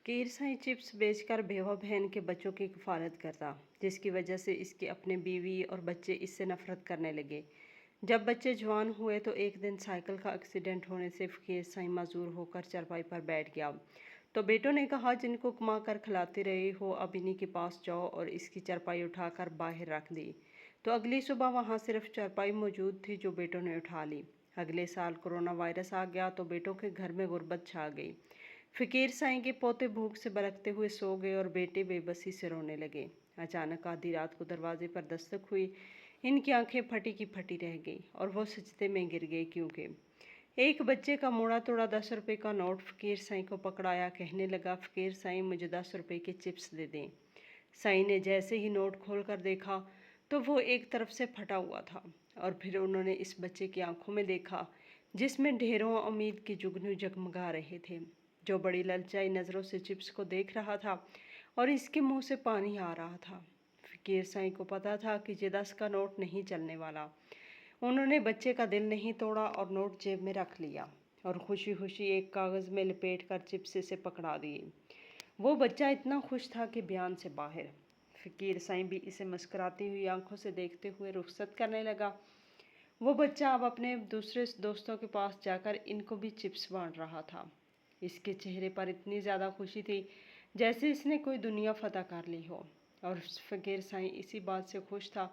फकीर साईं चिप्स बेचकर बेवा बहन के बच्चों की कफालत करता, जिसकी वजह से इसके अपने बीवी और बच्चे इससे नफरत करने लगे। जब बच्चे जवान हुए तो एक दिन साइकिल का एक्सीडेंट होने से फकीर साईं मजबूर होकर चारपाई पर बैठ गया। तो बेटों ने कहा, जिनको कमा कर खिलाते रहे हो, अब इन्हीं के पास जाओ, और इसकी चारपाई उठाकर बाहर रख दी। तो अगली सुबह वहां सिर्फ चारपाई मौजूद थी, जो बेटों ने उठा ली। अगले साल कोरोना वायरस आ गया तो बेटों के घर में गुर्बत छा गई। फकीर साईं के पोते भूख से बरकते हुए सो गए और बेटे बेबसी से रोने लगे। अचानक आधी रात को दरवाजे पर दस्तक हुई। इनकी आंखें फटी की फटी रह गई और वो सजदे में गिर गए, क्योंकि एक बच्चे का मुड़ा तोड़ा 10 रुपए का नोट फकीर साईं को पकड़ाया। कहने लगा, फकीर साईं, मुझे 10 रुपए के चिप्स दे दें। साईं ने जैसे ही नोट खोल कर देखा तो वो एक तरफ से फटा हुआ था, और फिर उन्होंने इस बच्चे की आंखों में देखा, जिसमें ढेरों उम्मीद के जुगनू जगमगा रहे थे, जो बड़ी ललचाई नज़रों से चिप्स को देख रहा था और इसके मुंह से पानी आ रहा था। फकीर साईं को पता था कि ये 10 का नोट नहीं चलने वाला। उन्होंने बच्चे का दिल नहीं तोड़ा और नोट जेब में रख लिया और खुशी खुशी एक कागज़ में लपेट कर चिप्स से पकड़ा दिए। वो बच्चा इतना खुश था कि बयान से बाहर। फकीर साईं भी इसे मुस्कुराती हुई आंखों से देखते हुए रुखसत करने लगा। वो बच्चा अब अपने दूसरे दोस्तों के पास जाकर इनको भी चिप्स बांट रहा था। इसके चेहरे पर इतनी ज़्यादा खुशी थी जैसे इसने कोई दुनिया फतह कर ली हो। और फकीर साईं इसी बात से खुश था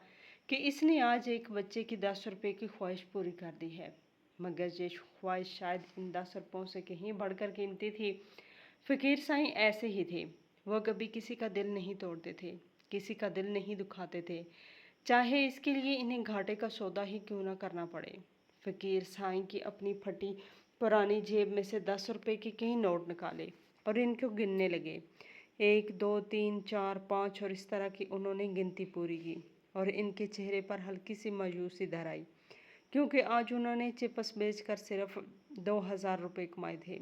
कि इसने आज एक बच्चे की 10 रुपए की ख्वाहिश पूरी कर दी है। मगर ये ख्वाहिश शायद इन 10 रुपयों से कहीं बढ़कर कीमती थी। फकीर साईं ऐसे ही थे। वो कभी किसी का दिल नहीं तोड़ते थे, किसी का दिल नहीं दुखाते थे, चाहे इसके लिए इन्हें घाटे का सौदा ही क्यों ना करना पड़े। फकीर साईं की अपनी फटी पुरानी जेब में से 10 रुपए के कई नोट निकाले और इनको गिनने लगे। 1 2 3 4 5, और इस तरह की उन्होंने गिनती पूरी की। और इनके चेहरे पर हल्की सी मायूसी धर आई, क्योंकि आज उन्होंने चिप्स बेचकर सिर्फ 2000 रुपये कमाए थे।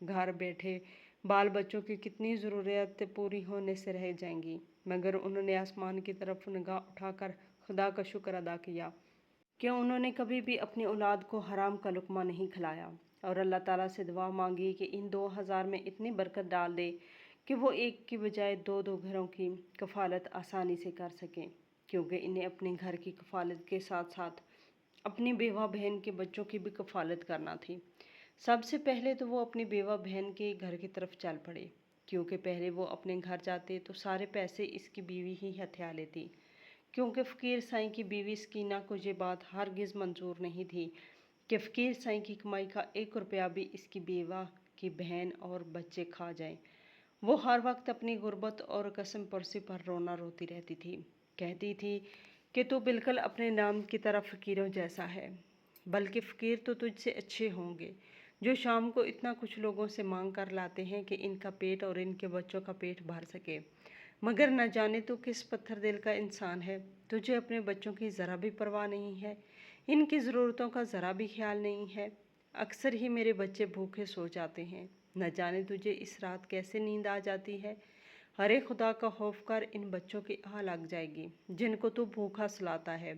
घर बैठे बाल बच्चों की कितनी ज़रूरियातें पूरी होने से रह जाएंगी, मगर उन्होंने आसमान की तरफ निगाह उठाकर खुदा का शुक्र अदा किया कि उन्होंने कभी भी अपनी औलाद को हराम का लुक़्मा नहीं खिलाया, और अल्लाह ताला से दुआ मांगी कि इन 2000 में इतनी बरकत डाल दे कि वो एक की बजाय दो दो घरों की कफ़ालत आसानी से कर सकें, क्योंकि इन्हें अपने घर की कफ़ालत के साथ साथ अपनी बेवा बहन के बच्चों की भी कफ़ालत करना थी। सबसे पहले तो वो अपनी बेवा बहन के घर की तरफ चल पड़े, क्योंकि पहले वो अपने घर जाते तो सारे पैसे इसकी बीवी ही हथिया लेती, क्योंकि फ़कीर साईं की बीवी सकीना को ये बात हरगिज़ मंजूर नहीं थी कि फ़कीर साईं की कमाई का 1 रुपया भी इसकी बेवा की बहन और बच्चे खा जाएं। वो हर वक्त अपनी गुर्बत और कसम पुरसी पर रोना रोती रहती थी। कहती थी कि तू बिल्कुल अपने नाम की तरह फ़कीरों जैसा है, बल्कि फ़कीर तो तुझसे अच्छे होंगे, जो शाम को इतना कुछ लोगों से मांग कर लाते हैं कि इनका पेट और इनके बच्चों का पेट भर सके। मगर न जाने तू किस पत्थर दिल का इंसान है, तुझे अपने बच्चों की ज़रा भी परवाह नहीं है, इनकी ज़रूरतों का ज़रा भी ख्याल नहीं है। अक्सर ही मेरे बच्चे भूखे सो जाते हैं, न जाने तुझे इस रात कैसे नींद आ जाती है। हरे खुदा का खौफ कर, इन बच्चों की आह लग जाएगी जिनको तू भूखा सुलाता है।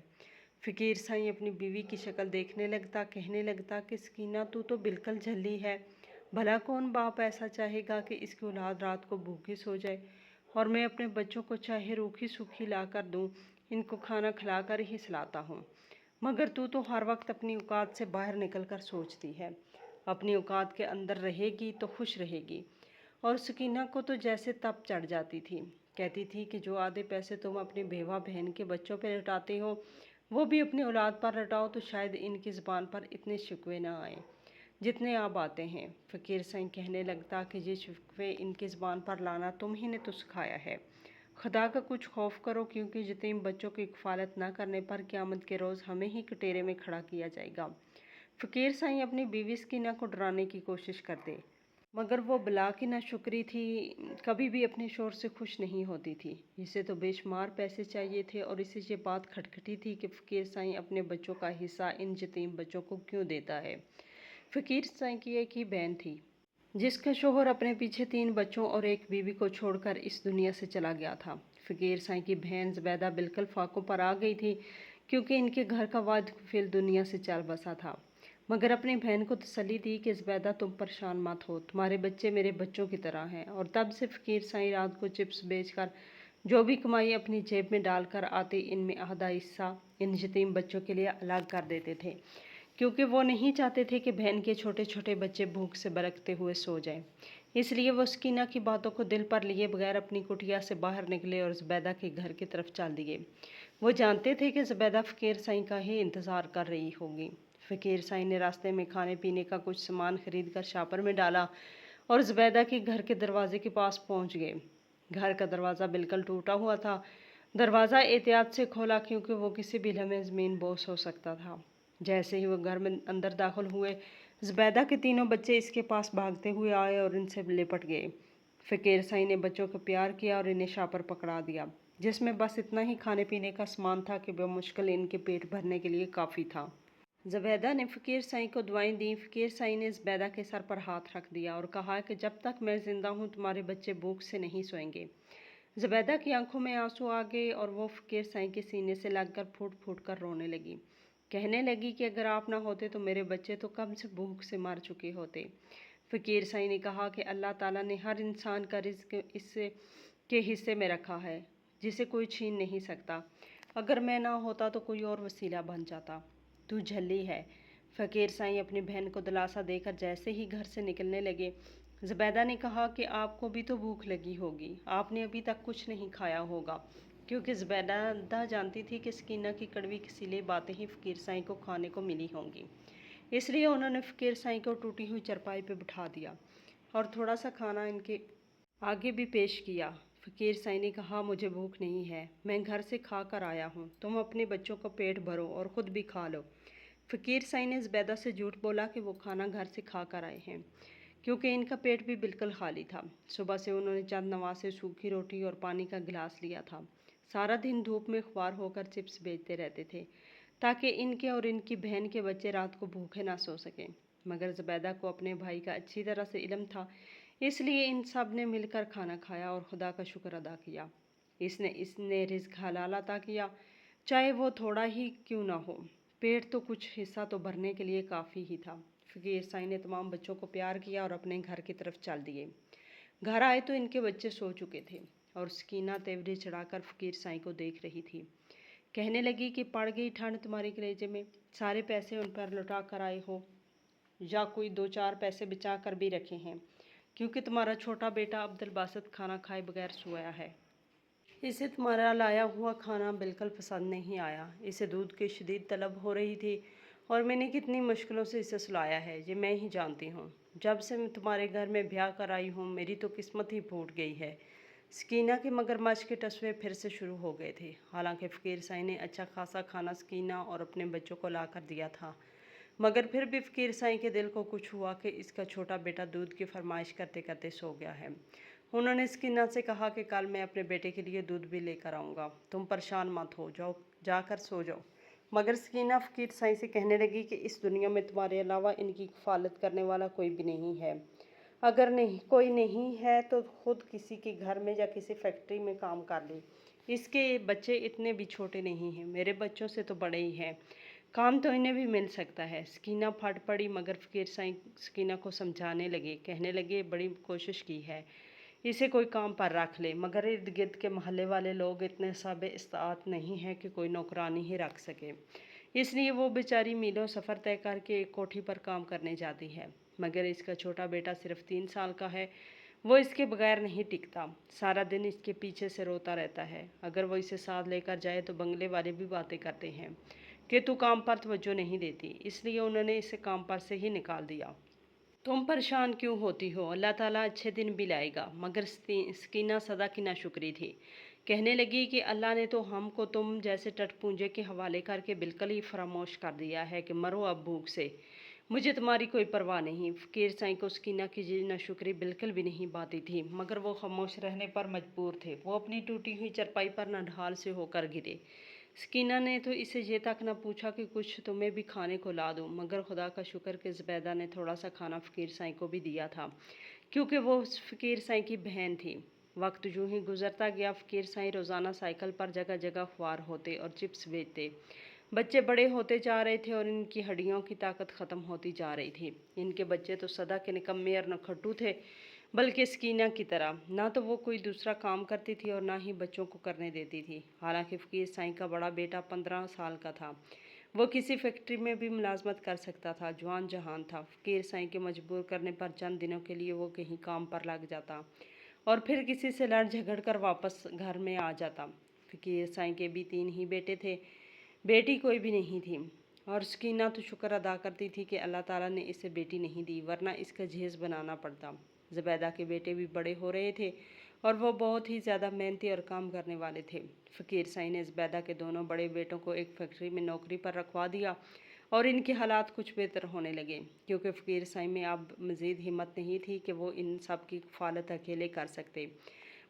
फ़कीर साईं अपनी बीवी की शक्ल देखने लगता, कहने लगता कि सकीना, तू तो बिल्कुल झल्ली है। भला कौन बाप ऐसा चाहेगा कि इसकी औलाद रात को भूखी सो जाए, और मैं अपने बच्चों को चाहे रूखी सूखी ला कर दूँ, इनको खाना खिलाकर ही सुलाता हूँ। मगर तू तो हर वक्त अपनी औकात से बाहर निकल कर सोचती है। अपनी औकात के अंदर रहेगी तो खुश रहेगी। और सकीना को तो जैसे तप चढ़ जाती थी। कहती थी कि जो आधे पैसे तुम अपनी बेवा बहन के बच्चों पर लुटाते हो, वो भी अपनी औलाद पर लुटाओ तो शायद इनकी ज़ुबान पर इतने शिकवे ना आए जितने आप आते हैं। फ़कीर साईं कहने लगता कि ये शिकवे इनकी ज़ुबान पर लाना तुम ही ने तो सिखाया है। खुदा का कुछ खौफ करो, क्योंकि यतीम बच्चों की कफ़ालत न करने पर क़यामत के रोज़ हमें ही कटोरे में खड़ा किया जाएगा। फ़कीर साईं अपनी बीवी सकीना को डराने की कोशिश करते, मगर वो बला की नाशुक्री थी, कभी भी अपने शोहर से खुश नहीं होती थी। इसे तो बेशुमार पैसे चाहिए थे, और इसे ये बात खटखटी थी कि फ़कीर साईं अपने बच्चों का हिस्सा इन यतीम बच्चों को क्यों देता है। फ़कीर साईं की एक ही बहन थी, जिसका शोहर अपने पीछे 3 बच्चों और एक बीवी को छोड़कर इस दुनिया से चला गया था। फ़कीर साईं की बहन ज़ुबैदा बिल्कुल फाकों पर आ गई थी, क्योंकि इनके घर का वाद फिल दुनिया से चल बसा था। मगर अपनी बहन को तसल्ली दी कि ज़ुबैदा तुम परेशान मत हो, तुम्हारे बच्चे मेरे बच्चों की तरह हैं। और तब से फ़कीर साईं रात को चिप्स बेचकर जो भी कमाई अपनी जेब में डालकर आती, इनमें आधा हिस्सा इन यतीम बच्चों के लिए अलग कर देते थे, क्योंकि वो नहीं चाहते थे कि बहन के छोटे छोटे बच्चे भूख से बरकते हुए सो जाएं। इसलिए वो सकीना की बातों को दिल पर लिए बगैर अपनी कुटिया से बाहर निकले और ज़ुबैदा के घर की तरफ चल दिए। वो जानते थे कि ज़ुबैदा फ़कीर साईं का ही इंतज़ार कर रही होगी। फ़कीर साईं ने रास्ते में खाने पीने का कुछ सामान खरीद कर शापर में डाला और ज़ुबैदा के घर के दरवाजे के पास पहुंच गए। घर का दरवाज़ा बिल्कुल टूटा हुआ था। दरवाज़ा एहतियात से खोला, क्योंकि वो किसी भी लम्हे ज़मीन बोस हो सकता था। जैसे ही वो घर में अंदर दाखिल हुए, ज़ुबैदा के तीनों बच्चे इसके पास भागते हुए आए और इनसे लिपट गए। फ़कीर साईं ने बच्चों को प्यार किया और इन्हें शापर पकड़ा दिया, जिसमें बस इतना ही खाने पीने का सामान था कि मुश्किल इनके पेट भरने के लिए काफ़ी था। ज़ुबैदा ने फ़कीर साईं को दुआएं दी। फ़कीर साईं ने ज़ुबैदा के सर पर हाथ रख दिया और कहा कि जब तक मैं ज़िंदा हूँ तुम्हारे बच्चे भूख से नहीं सोएंगे। ज़ुबैदा की आंखों में आंसू आ गए और वो फ़कीर साईं के सीने से लगकर फूट फूट कर रोने लगी। कहने लगी कि अगर आप ना होते तो मेरे बच्चे तो कब से भूख से मर चुके होते। फ़कीर साईं ने कहा कि अल्लाह ताला ने हर इंसान का रिज़्क इससे के हिस्से में रखा है, जिसे कोई छीन नहीं सकता। अगर मैं ना होता तो कोई और वसीला बन जाता। तू झल्ली है। फ़कीर साईं अपनी बहन को दिलासा देकर जैसे ही घर से निकलने लगे, ज़ुबैदा ने कहा कि आपको भी तो भूख लगी होगी, आपने अभी तक कुछ नहीं खाया होगा। क्योंकि ज़ुबैदा जानती थी कि सकीना की कड़वी किसीलिए बातें ही फ़कीर साईं को खाने को मिली होंगी। इसलिए उन्होंने फ़कीर साईं को टूटी हुई चारपाई पर बिठा दिया और थोड़ा सा खाना इनके आगे भी पेश किया। फ़कीर साईं ने कहा, मुझे भूख नहीं है, मैं घर से खा कर आया हूँ, तुम अपने बच्चों को पेट भरो और ख़ुद भी खा लो। फ़कीर साईं ने ज़ुबैदा से झूठ बोला कि वो खाना घर से खा कर आए हैं, क्योंकि इनका पेट भी बिल्कुल खाली था। सुबह से उन्होंने चंद नवासे सूखी रोटी और पानी का गिलास लिया था। सारा दिन धूप में ख्वार होकर चिप्स बेचते रहते थे, ताकि इनके और इनकी बहन के बच्चे रात को भूखे ना सो सकें। मगर ज़ुबैदा को अपने भाई का अच्छी तरह से इल्म था, इसलिए इन सब ने मिलकर खाना खाया और खुदा का शुक्र अदा किया। इसने रिज़्क हलाल अता किया, चाहे वो थोड़ा ही क्यों ना हो। पेट तो कुछ हिस्सा तो भरने के लिए काफ़ी ही था। फ़कीर साईं ने तमाम बच्चों को प्यार किया और अपने घर की तरफ चल दिए। घर आए तो इनके बच्चे सो चुके थे और सकीना तेवरी चढ़ाकर फ़कीर साईं को देख रही थी। कहने लगी कि पड़ गई ठंड तुम्हारे कलेजे में, सारे पैसे उन पर लौटा कर आए हो या कोई दो चार पैसे बचा कर भी रखे हैं, क्योंकि तुम्हारा छोटा बेटा अब्दुल बासित खाना खाए बगैर सोया है। इसे तुम्हारा लाया हुआ खाना बिल्कुल पसंद नहीं आया। इसे दूध की शदीद तलब हो रही थी और मैंने कितनी मुश्किलों से इसे सुलाया है, ये मैं ही जानती हूँ। जब से मैं तुम्हारे घर में ब्याह कर आई हूँ, मेरी तो किस्मत ही फूट गई है। सकीना के मगरमच्छ के टसवे फिर से शुरू हो गए थे। हालांकि फ़कीर साईं ने अच्छा खासा खाना सकीना और अपने बच्चों को ला कर दिया था, मगर फिर भी फ़कीर साईं के दिल को कुछ हुआ कि इसका छोटा बेटा दूध की फरमाइश करते करते सो गया है। उन्होंने सकीना से कहा कि कल मैं अपने बेटे के लिए दूध भी लेकर आऊँगा, तुम परेशान मत हो, जाओ जाकर सो जाओ। मगर सकीना फ़कीर साईं से कहने लगी कि इस दुनिया में तुम्हारे अलावा इनकी कफ़ालत करने वाला कोई भी नहीं है। अगर नहीं कोई नहीं है तो खुद किसी के घर में या किसी फैक्ट्री में काम कर ले। इसके बच्चे इतने भी छोटे नहीं हैं, मेरे बच्चों से तो बड़े ही हैं, काम तो इन्हें भी मिल सकता है। सकीना फट पड़ी, मगर फ़कीर साईं सकीना को समझाने लगे। कहने लगे, बड़ी कोशिश की है, इसे कोई काम पर रख ले, मगर इर्द गिर्द के महल्ले वाले लोग इतने साबे इस्तात नहीं हैं कि कोई नौकरानी ही रख सके। इसलिए वो बेचारी मीलों सफ़र तय करके एक कोठी पर काम करने जाती है। मगर इसका छोटा बेटा सिर्फ 3 साल का है, वो इसके बगैर नहीं टिकता, सारा दिन इसके पीछे से रोता रहता है। अगर वो इसे साथ लेकर जाए तो बंगले वाले भी बातें करते हैं कि तू काम पर तवज्जो नहीं देती, इसलिए उन्होंने इसे काम पर से ही निकाल दिया। तुम परेशान क्यों होती हो, अल्लाह ताला अच्छे दिन भी लाएगा। मगर सकीना सदा की नाशुक्री थी। कहने लगी कि अल्लाह ने तो हमको तुम जैसे टटपूंजे के हवाले करके बिल्कुल ही फरामोश कर दिया है कि मरो अब भूख से, मुझे तुम्हारी कोई परवाह नहीं। फ़कीर साईं को सकीना की जी नाशुक्री बिल्कुल भी नहीं बाती थी, मगर वो खामोश रहने पर मजबूर थे। वो अपनी टूटी हुई चरपाई पर नढाल से होकर गिरे। सकीना ने तो इसे ये तक न पूछा कि कुछ तुम्हें भी खाने को ला दूं, मगर खुदा का शुक्र कि ज़ुबैदा ने थोड़ा सा खाना फ़कीर साईं को भी दिया था, क्योंकि वो फ़कीर साईं की बहन थी। वक्त यूं ही गुजरता गया। फ़कीर साईं रोज़ाना साइकिल पर जगह जगह ख्वार होते और चिप्स बेचते। बच्चे बड़े होते जा रहे थे और इनकी हड्डियों की ताकत ख़त्म होती जा रही थी। इनके बच्चे तो सदा के निकम्मे और नखट्टू थे, बल्कि स्कीना की तरह। ना तो वो कोई दूसरा काम करती थी और ना ही बच्चों को करने देती थी। हालांकि फ़कीर साईं का बड़ा बेटा 15 साल का था। वो किसी फैक्ट्री में भी मुलाजमत कर सकता था, जवान जहान था। फ़कीर साईं के मजबूर करने पर चंद दिनों के लिए वो कहीं काम पर लग जाता और फिर किसी से लड़ झगड़ कर वापस घर में आ जाता। फ़कीर साईं के भी 3 ही बेटे थे, बेटी कोई भी नहीं थी। और सकीना तो शुक्र अदा करती थी कि अल्लाह ताला ने इसे बेटी नहीं दी, वरना इसका जहेज़ बनाना पड़ता। ज़ुबैदा के बेटे भी बड़े हो रहे थे और वो बहुत ही ज़्यादा मेहनती और काम करने वाले थे। फ़कीर साईं ने ज़ुबैदा के दोनों बड़े बेटों को एक फैक्ट्री में नौकरी पर रखवा दिया और इनके हालात कुछ बेहतर होने लगे, क्योंकि फ़कीर साईं में अब मज़ीद हिम्मत नहीं थी कि वो इन सब की कफ़ालत अकेले कर सकते,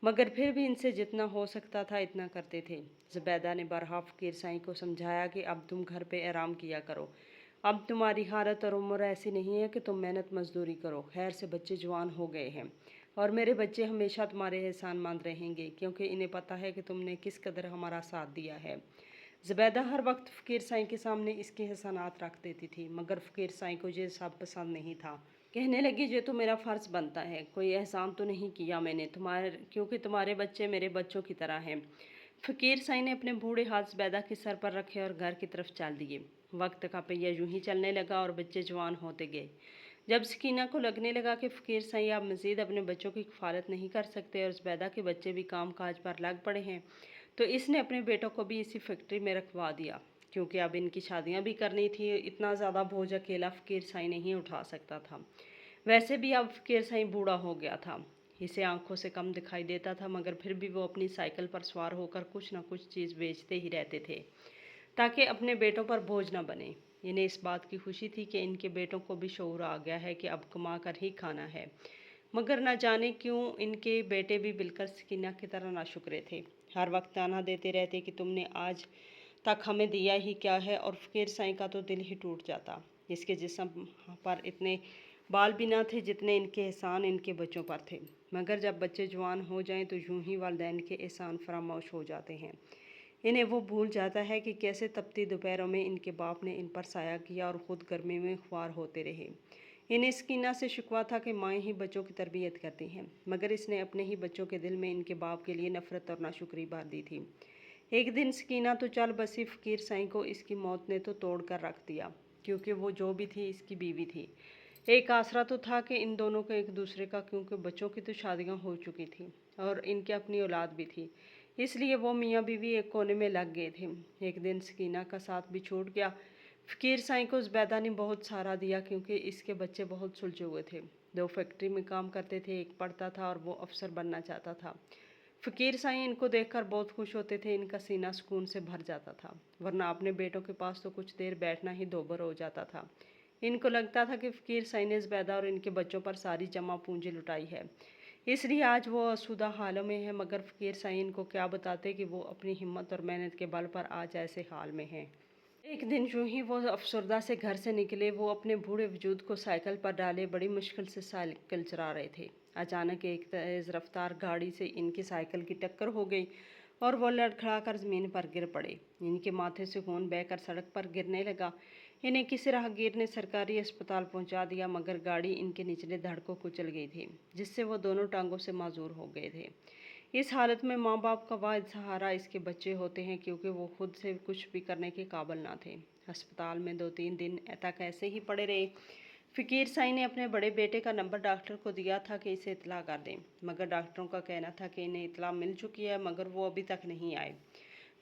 मगर फिर भी इनसे जितना हो सकता था इतना करते थे। ज़ुबैदा ने बरहा फ़कीर साईं को समझाया कि अब तुम घर पे आराम किया करो। अब तुम्हारी हालत और उम्र ऐसी नहीं है कि तुम मेहनत मजदूरी करो। खैर से बच्चे जवान हो गए हैं और मेरे बच्चे हमेशा तुम्हारे एहसानमंद रहेंगे, क्योंकि इन्हें पता है कि तुमने किस कदर हमारा साथ दिया है। ज़ुबैदा हर वक्त फ़कीर साईं के सामने इसके एहसानात रख देती थी, मगर फ़कीर साईं को ये सब पसंद नहीं था। कहने लगी, ये तो मेरा फ़र्ज़ बनता है, कोई एहसान तो नहीं किया मैंने तुम्हारे, क्योंकि तुम्हारे बच्चे मेरे बच्चों की तरह हैं। फ़कीर साईं ने अपने बूढ़े हाथ ज़ुबैदा के सर पर रखे और घर की तरफ चल दिए। वक्त का पहिया यूं ही चलने लगा और बच्चे जवान होते गए। जब सकीना को लगने लगा कि फ़कीर साईं अब मज़ीद अपने बच्चों की कफ़ालत नहीं कर सकते और ज़ुबैदा के बच्चे भी काम काज पर लग पड़े हैं, तो इसने अपने बेटों को भी इसी फैक्ट्री में रखवा दिया, क्योंकि अब इनकी शादियां भी करनी थी। इतना ज़्यादा बोझ अकेला फ़कीर साईं नहीं उठा सकता था। वैसे भी अब फ़कीर साईं बूढ़ा हो गया था, इसे आंखों से कम दिखाई देता था, मगर फिर भी वो अपनी साइकिल पर सवार होकर कुछ न कुछ चीज़ बेचते ही रहते थे, ताकि अपने बेटों पर बोझ न बने। इन्हें इस बात की खुशी थी कि इनके बेटों को भी शऊर आ गया है कि अब कमा कर ही खाना है, मगर न जाने क्यों इनके बेटे भी बिल्कुल सकीना की तरह नाशुक्रे थे। हर वक्त ताना देते रहते कि तुमने आज तक हमें दिया ही क्या है, और फ़कीर साईं का तो दिल ही टूट जाता। इसके जिस्म पर इतने बाल भी ना थे जितने इनके एहसान इनके बच्चों पर थे, मगर जब बच्चे जवान हो जाएं तो यूं ही वालिदैन के एहसान फरामोश हो जाते हैं। इन्हें वो भूल जाता है कि कैसे तपती दोपहरों में इनके बाप ने इन पर साया किया और ख़ुद गर्मी में ख्वार होते रहे। इन्हें सकीना से शिकवा था कि माएँ ही बच्चों की तरबियत करती हैं, मगर इसने अपने ही बच्चों के दिल में इनके बाप के लिए नफ़रत और नाशुक्री भर दी थी। एक दिन सकीना तो चल बसी, फ़कीर साईं को इसकी मौत ने तो तोड़ कर रख दिया, क्योंकि वो जो भी थी इसकी बीवी थी। एक आसरा तो था कि इन दोनों को एक दूसरे का, क्योंकि बच्चों की तो शादियां हो चुकी थी और इनकी अपनी औलाद भी थी, इसलिए वो मियाँ बीवी एक कोने में लग गए थे। एक दिन सकीना का साथ भी छूट गया। फ़कीर साईं को ज़ुबैदा ने बहुत सहारा दिया, क्योंकि इसके बच्चे बहुत सुलझे हुए थे। 2 फैक्ट्री में काम करते थे, एक पढ़ता था और वो अफसर बनना चाहता था। फ़कीर साईं इनको देखकर बहुत खुश होते थे, इनका सीना सुकून से भर जाता था, वरना अपने बेटों के पास तो कुछ देर बैठना ही दोबर हो जाता था। इनको लगता था कि फ़कीर साईं ने ज़ुबैदा और इनके बच्चों पर सारी जमा पूंजी लुटाई है, इसलिए आज वो आसूदा हालों में है। मगर फ़कीर साईं इनको क्या बताते कि वो अपनी हिम्मत और मेहनत के बल पर आज ऐसे हाल में हैं। एक दिन यूं ही वो अफसरदा से घर से निकले, वो अपने बूढ़े वजूद को साइकिल पर डाले बड़ी मुश्किल से साइकिल चला रहे थे। अचानक एक तेज़ रफ्तार गाड़ी से इनकी साइकिल की टक्कर हो गई और वो लड़खड़ा कर ज़मीन पर गिर पड़े। इनके माथे से खून बहकर सड़क पर गिरने लगा। इन्हें किसी राहगीर ने सरकारी अस्पताल पहुंचा दिया, मगर गाड़ी इनके निचले धड़ को कुचल गई थी, जिससे वो दोनों टांगों से माजूर हो गए थे। इस हालत में माँ बाप का वाहिद सहारा इसके बच्चे होते हैं, क्योंकि वो खुद से कुछ भी करने के काबिल ना थे। अस्पताल में 2-3 दिन तक ऐसे ही पड़े रहे। फ़कीर साईं ने अपने बड़े बेटे का नंबर डॉक्टर को दिया था कि इसे इतला कर दें, मगर डॉक्टरों का कहना था कि इन्हें इतला मिल चुकी है, मगर वो अभी तक नहीं आए।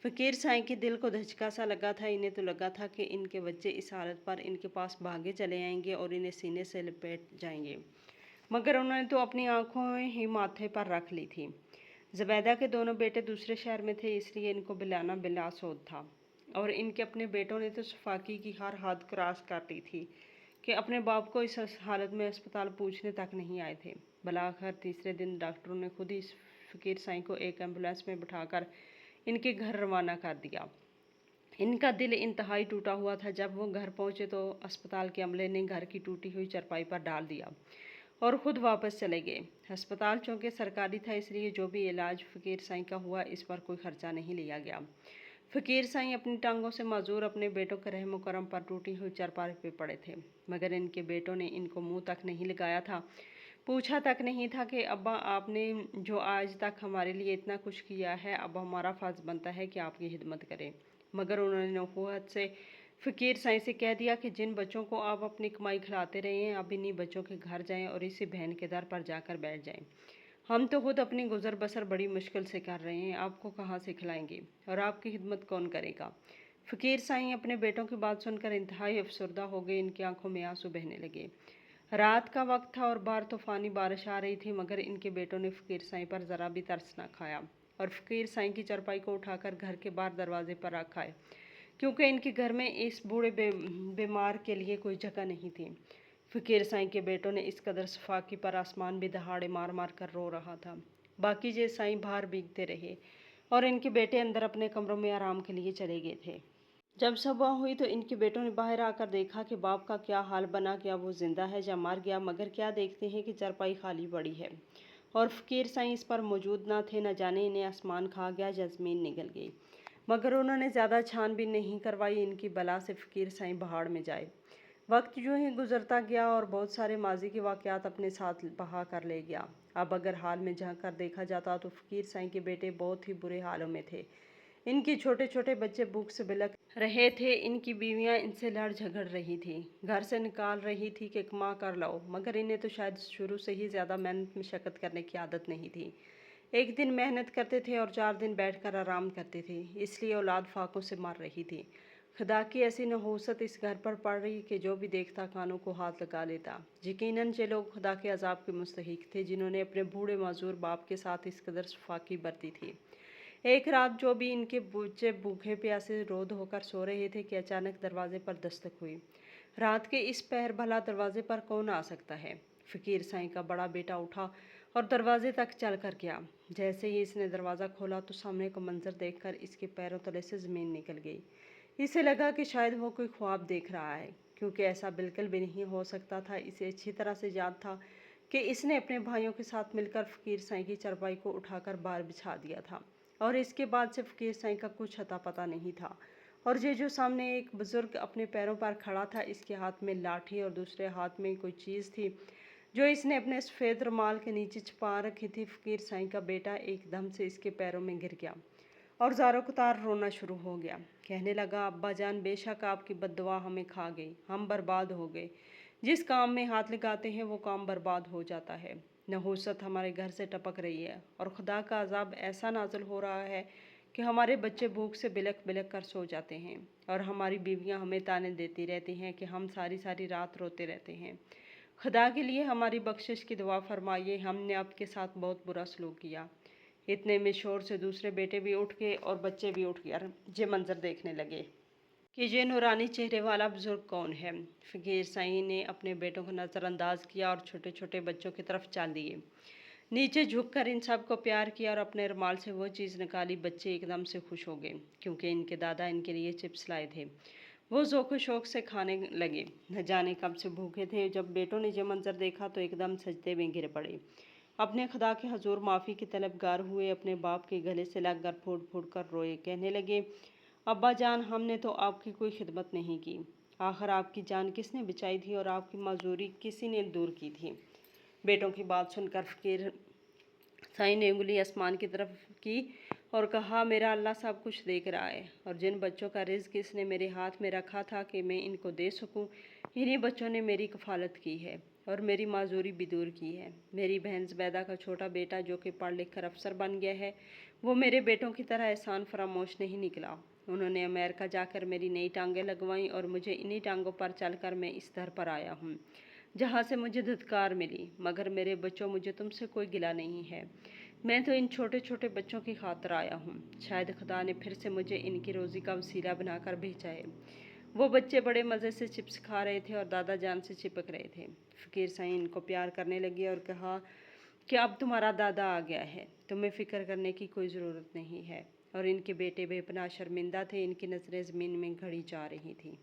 फ़कीर साईं के दिल को धचका सा लगा था। इन्हें तो लगा था कि इनके बच्चे इस हालत पर इनके पास भागे चले आएंगे और इन्हें सीने से लपेट जाएंगे, मगर उन्होंने तो अपनी आंखों ही माथे पर रख ली थी। ज़ुबैदा के दोनों बेटे दूसरे शहर में थे, इसलिए इनको बिलाना बिलासोद था, और इनके अपने बेटों ने तो सफाकी की हर हद क्रॉस कर दी थी कि अपने बाप को इस हालत में अस्पताल पूछने तक नहीं आए थे। भला तीसरे दिन डॉक्टरों ने खुद ही फ़कीर साईं को एक एम्बुलेंस में बिठाकर इनके घर रवाना कर दिया। इनका दिल इंतहाई टूटा हुआ था। जब वो घर पहुंचे तो अस्पताल के अमले ने घर की टूटी हुई चारपाई पर डाल दिया और ख़ुद वापस चले गए। अस्पताल चूँकि सरकारी था, इसलिए जो भी इलाज फ़कीर साईं का हुआ इस पर कोई खर्चा नहीं लिया गया। फ़कीर साईं अपनी टांगों से माज़ूर अपने बेटों के रहम करम पर टूटी हुई चारपाई पे पड़े थे, मगर इनके बेटों ने इनको मुंह तक नहीं लगाया था, पूछा तक नहीं था कि अब्बा आपने जो आज तक हमारे लिए इतना कुछ किया है, अब हमारा फ़र्ज़ बनता है कि आपकी खिदमत करें। मगर उन्होंने नबूवत से फ़कीर साईं से कह दिया कि जिन बच्चों को आप अपनी कमाई खिलाते रहे हैं, अब इन्हीं बच्चों के घर जाएं और इसी बहन के दर पर जाकर बैठ जाएं। हम तो खुद अपनी गुजर बसर बड़ी मुश्किल से कर रहे हैं, आपको कहाँ से खिलाएंगे और आपकी खिदमत कौन करेगा। फ़कीर साईं अपने बेटों की बात सुनकर इंतहाई अफसरदा हो गए, इनकी आंखों में आंसू बहने लगे। रात का वक्त था और बाहर तूफानी बारिश आ रही थी, मगर इनके बेटों ने फ़कीर साईं पर ज़रा भी तरस न खाया और फ़कीर साईं की चारपाई को उठाकर घर के बाहर दरवाजे पर रखा है, क्योंकि इनके घर में इस बूढ़े बीमार के लिए कोई जगह नहीं थी। फ़कीर साईं के बेटों ने इस कदर सफाकी पर आसमान भी दहाड़े मार मार कर रो रहा था। बाकी जे साईं बाहर भीगते रहे और इनके बेटे अंदर अपने कमरों में आराम के लिए चले गए थे। जब सुबह हुई तो इनके बेटों ने बाहर आकर देखा कि बाप का क्या हाल बना, क्या वो जिंदा है या मर गया। मगर क्या देखते हैं कि चारपाई खाली पड़ी है और फ़कीर साईं इस पर मौजूद ना थे। न जाने इन्हें आसमान खा गया या ज़मीन निगल गई। मगर उन्होंने ज़्यादा छानबीन नहीं करवाई, इनकी बला से फ़कीर साईं पहाड़ में जाए। वक्त यूं ही गुजरता गया और बहुत सारे माजी के वाक़यात अपने साथ बहा कर ले गया। अब अगर हाल में झांक कर देखा जाता तो फ़कीर साईं के बेटे बहुत ही बुरे हालों में थे। इनके छोटे छोटे बच्चे भूख से बिलख रहे थे, इनकी बीवियां इनसे लड़ झगड़ रही थी, घर से निकाल रही थी कि कमा कर लाओ। मगर इन्हें तो शायद शुरू से ही ज़्यादा मेहनत मशक्क़त करने की आदत नहीं थी। एक दिन मेहनत करते थे और 4 दिन बैठकर आराम करते थे, इसलिए औलाद फाकों से मर रही थी। खुदा की ऐसी नहूसत इस घर पर पड़ रही कि जो भी देखता कानों को हाथ लगा लेता। यकीनन ये लोग खुदा के अजाब के मुस्तहिक थे, जिन्होंने अपने बूढ़े माजूर बाप के साथ इस कदर सफाकी बरती थी। एक रात जो भी इनके बच्चे भूखे प्यासे रोध होकर सो रहे थे कि अचानक दरवाजे पर दस्तक हुई। रात के इस पहर भला दरवाजे पर कौन आ सकता है। फ़कीर साईं का बड़ा बेटा उठा और दरवाजे तक चल कर गया। जैसे ही इसने दरवाज़ा खोला तो सामने का मंजर देखकर इसके पैरों तले से ज़मीन निकल गई। इसे लगा कि शायद वो कोई ख्वाब देख रहा है, क्योंकि ऐसा बिल्कुल भी नहीं हो सकता था। इसे अच्छी तरह से याद था कि इसने अपने भाइयों के साथ मिलकर फ़कीर साईं की चारपाई को उठाकर बाहर बिछा दिया था और इसके बाद से फ़कीर साईं का कुछ अता पता नहीं था। और ये जो सामने एक बुज़ुर्ग अपने पैरों पर खड़ा था, इसके हाथ में लाठी और दूसरे हाथ में कोई चीज़ थी जो इसने अपने सफ़ेद रुमाल के नीचे छुपा रखी थी। फ़कीर साईं का बेटा एकदम से इसके पैरों में गिर गया और ज़ारो कतार रोना शुरू हो गया। कहने लगा, अब्बा जान, बेशक आपकी बद्दुआ हमें खा गई, हम बर्बाद हो गए। जिस काम में हाथ लगाते हैं वो काम बर्बाद हो जाता है। नहूसत हमारे घर से टपक रही है और खुदा का अजाब ऐसा नाज़िल हो रहा है कि हमारे बच्चे भूख से बिलख बिलख कर सो जाते हैं और हमारी बीवियां हमें ताने देती रहती हैं कि हम सारी सारी रात रोते रहते हैं। खुदा के लिए हमारी बख्शिश की दुआ फरमाइए, हमने आपके साथ बहुत बुरा सलूक किया। इतने में शोर से दूसरे बेटे भी उठ गए और बच्चे भी उठ गए, ये मंजर देखने लगे कि ये नूरानी चेहरे वाला बुजुर्ग कौन है। फ़कीर साईं ने अपने बेटों को नज़रअंदाज किया और छोटे छोटे बच्चों की तरफ चल दिए। नीचे झुककर इन सब को प्यार किया और अपने रुमाल से वो चीज़ निकाली। बच्चे एकदम से खुश हो गए, क्योंकि इनके दादा इनके लिए चिप्स लाए थे। वो ज़ोक़ शौक़ से खाने लगे, न जाने कब से भूखे थे। जब बेटों ने ये मंजर देखा तो एकदम सजदे में गिर पड़े, अपने खुदा के हजूर माफ़ी की तलबगार हुए, अपने बाप के गले से लग कर फूट फूट कर रोए। कहने लगे, अब्बा जान, हमने तो आपकी कोई खिदमत नहीं की, आखिर आपकी जान किसने बचाई थी और आपकी मजदूरी किसी ने दूर की थी। बेटों की बात सुनकर फ़कीर साईं ने उंगली आसमान की तरफ की और कहा, मेरा अल्लाह सब कुछ देख रहा है और जिन बच्चों का रिज़्क इसने मेरे हाथ में रखा था कि मैं इनको दे सकूं, इन्हीं बच्चों ने मेरी कफ़ालत की है और मेरी माजूरी भी दूर की है। मेरी बहन ज़ुबैदा का छोटा बेटा जो कि पढ़ लिख कर अफसर बन गया है, वो मेरे बेटों की तरह एहसान फरामोश नहीं निकला। उन्होंने अमेरिका जाकर मेरी नई टांगें लगवाईं और मुझे इन्हीं टांगों पर चलकर मैं इस दर पर आया हूँ जहाँ से मुझे धुतकार मिली। मगर मेरे बच्चों, मुझे तुमसे कोई गिला नहीं है, मैं तो इन छोटे छोटे बच्चों की खातिर आया हूँ। शायद खुदा ने फिर से मुझे इनकी रोज़ी का वसीला बनाकर भेजा है। वो बच्चे बड़े मज़े से चिप्स खा रहे थे और दादा जान से चिपक रहे थे। फ़कीर साईं इनको प्यार करने लगे और कहा कि अब तुम्हारा दादा आ गया है, तुम्हें फ़िक्र करने की कोई ज़रूरत नहीं है। और इनके बेटे बेपनाह शर्मिंदा थे, इनकी नज़रें ज़मीन में घड़ी जा रही थी।